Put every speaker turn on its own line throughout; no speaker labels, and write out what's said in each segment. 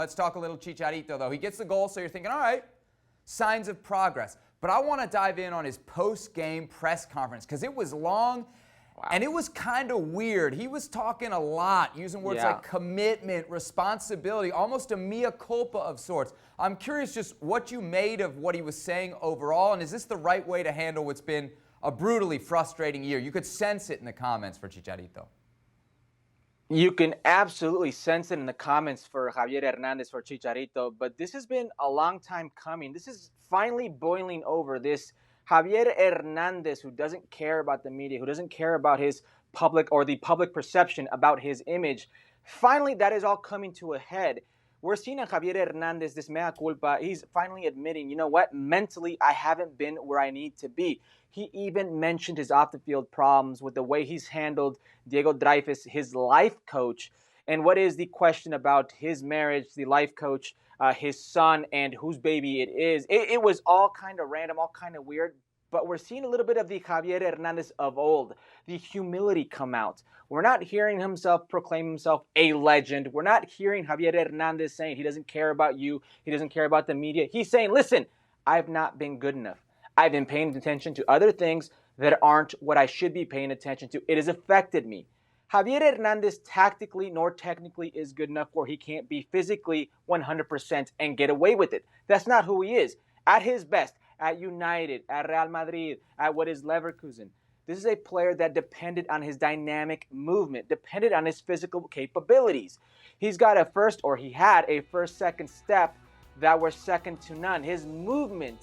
Let's talk a little Chicharito, though. He gets the goal, so you're thinking, all right, signs of progress. But I want to dive in on his post-game press conference because it was long. Wow. And it was kind of weird. He was talking a lot, using words like commitment, responsibility, almost a mea culpa of sorts. I'm curious just what you made of what he was saying overall, and is this the right way to handle what's been a brutally frustrating year? You could sense it in the comments for Chicharito.
You can absolutely sense it in the comments for Javier Hernandez, for Chicharito, but this has been a long time coming. This is finally boiling over. This Javier Hernandez, who doesn't care about the media, who doesn't care about his public or the public perception about his image, finally that is all coming to a head. We're seeing a Javier Hernandez, this mea culpa. He's finally admitting, you know what, mentally I haven't been where I need to be. He even mentioned his off-the-field problems with the way he's handled Diego Dreyfus, his life coach. And what is the question about his marriage, the life coach, his son, and whose baby it is? It was all kind of random, all kind of weird. But we're seeing a little bit of the Javier Hernandez of old, the humility come out. We're not hearing himself proclaim himself a legend. We're not hearing Javier Hernandez saying he doesn't care about you, he doesn't care about the media. He's saying, listen, I've not been good enough. I've been paying attention to other things that aren't what I should be paying attention to. It has affected me. Javier Hernandez tactically nor technically is good enough where he can't be physically 100% and get away with it. That's not who he is. At his best, at United, at Real Madrid, at what is Leverkusen, this is a player that depended on his dynamic movement, depended on his physical capabilities. He had a first, second step that were second to none. His movement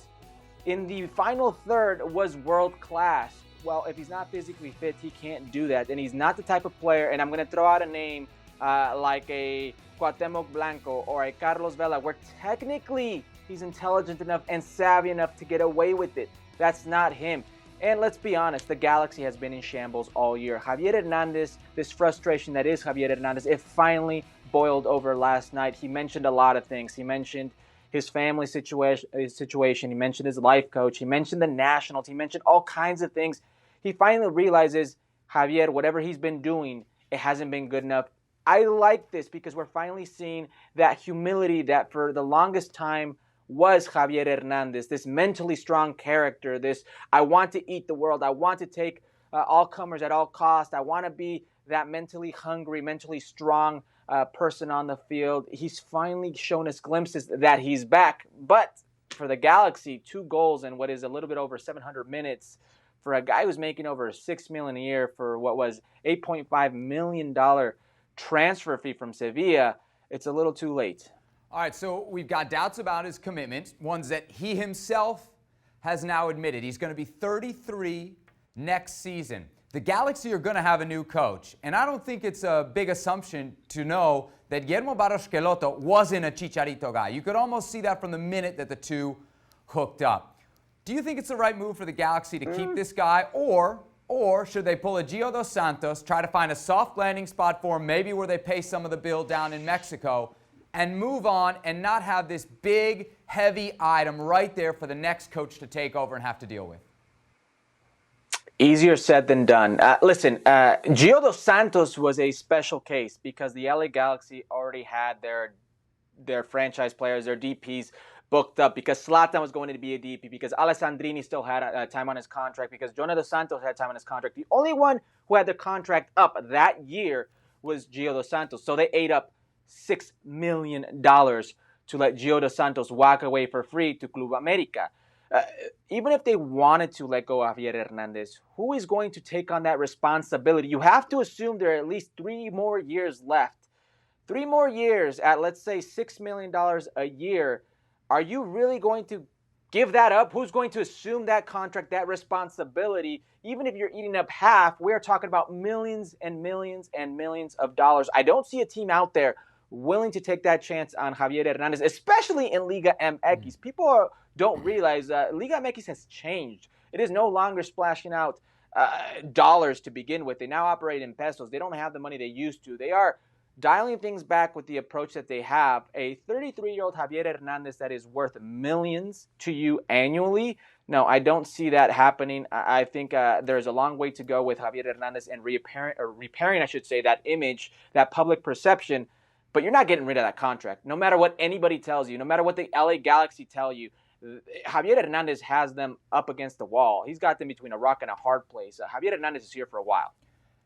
in the final third was world class. Well, if he's not physically fit, he can't do that. And he's not the type of player, and I'm going to throw out a name like a Cuauhtemoc Blanco or a Carlos Vela, where technically he's intelligent enough and savvy enough to get away with it. That's not him. And let's be honest, the Galaxy has been in shambles all year. Javier Hernandez, this frustration that is Javier Hernandez, it finally boiled over last night. He mentioned a lot of things. He mentioned his family situation. He mentioned his life coach. He mentioned the Nationals. He mentioned all kinds of things. He finally realizes, Javier, whatever he's been doing, it hasn't been good enough. I like this because we're finally seeing that humility that for the longest time was Javier Hernandez, this mentally strong character, this I want to eat the world, I want to take all comers at all costs, I want to be that mentally hungry, mentally strong person on the field. He's finally shown us glimpses that he's back. But for the Galaxy, 2 goals in what is a little bit over 700 minutes for a guy who's making over $6 million a year for what was $8.5 million transfer fee from Sevilla, it's a little too late.
All right, so we've got doubts about his commitment, ones that he himself has now admitted. He's going to be 33 next season. The Galaxy are going to have a new coach, and I don't think it's a big assumption to know that Guillermo Barros Schelotto wasn't a Chicharito guy. You could almost see that from the minute that the two hooked up. Do you think it's the right move for the Galaxy to keep this guy, or should they pull a Gio dos Santos, try to find a soft landing spot for him, maybe where they pay some of the bill down in Mexico, and move on and not have this big, heavy item right there for the next coach to take over and have to deal with?
Easier said than done. Listen, Gio dos Santos was a special case because the LA Galaxy already had their franchise players, their DPs, booked up because Zlatan was going to be a DP, because Alessandrini still had time on his contract, because Jonah dos Santos had time on his contract. The only one who had their contract up that year was Gio dos Santos. So they ate up $6 million to let Gio dos Santos walk away for free to Club America. Even if they wanted to let go of Javier Hernandez, who is going to take on that responsibility? You have to assume there are at least 3 more years left. 3 more years at, let's say, $6 million a year. Are you really going to give that up? Who's going to assume that contract, that responsibility? Even if you're eating up half, we're talking about millions and millions and millions of dollars. I don't see a team out there willing to take that chance on Javier Hernandez, especially in Liga MX. People don't realize Liga MX has changed. It is no longer splashing out dollars to begin with. They now operate in pesos. They don't have the money they used to. They are dialing things back with the approach that they have. A 33-year-old Javier Hernandez that is worth millions to you annually. No, I don't see that happening. I think there's a long way to go with Javier Hernandez and repairing, I should say, that image, that public perception. but you're not getting rid of that contract. No matter what anybody tells you, no matter what the LA Galaxy tell you, Javier Hernandez has them up against the wall. He's got them between a rock and a hard place. Javier Hernandez is here for a while.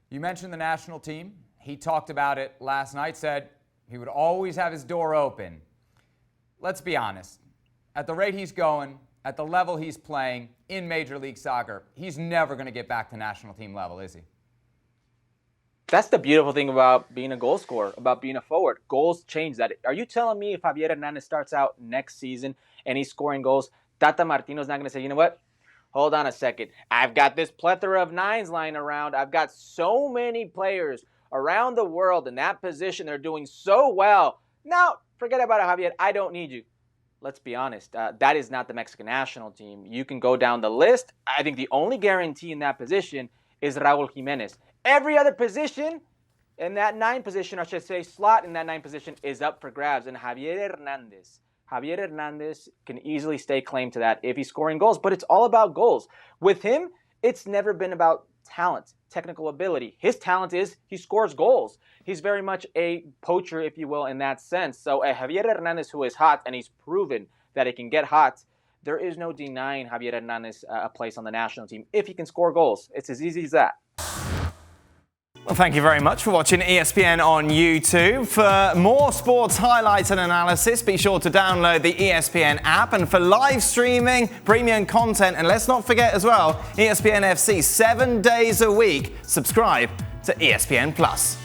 You mentioned the national team. He talked about it last night, said he would always have his door open. Let's be honest. At the rate he's going, at the level he's playing in Major League Soccer, he's never going to get back to national team level, is he?
That's the beautiful thing about being a goal scorer, about being a forward. Goals change that. Are you telling me if Javier Hernandez starts out next season and he's scoring goals, Tata Martino's not going to say, you know what? Hold on a second. I've got this plethora of nines lying around. I've got so many players around the world in that position. They're doing so well. Now, forget about it, Javier. I don't need you. Let's be honest. That is not the Mexican national team. You can go down the list. I think the only guarantee in that position is Raul Jimenez. Every other position in that 9 position, or I should say slot in that 9 position, is up for grabs. And Javier Hernandez can easily stake claim to that if he's scoring goals. But it's all about goals. With him, it's never been about talent, technical ability. His talent is he scores goals. He's very much a poacher, if you will, in that sense. So Javier Hernandez, who is hot, and he's proven that he can get hot, there is no denying Javier Hernandez a place on the national team if he can score goals. It's as easy as that.
Well, thank you very much for watching ESPN on YouTube. For more sports highlights and analysis, be sure to download the ESPN app. And for live streaming, premium content, and let's not forget as well, ESPN FC 7 days a week. Subscribe to ESPN Plus.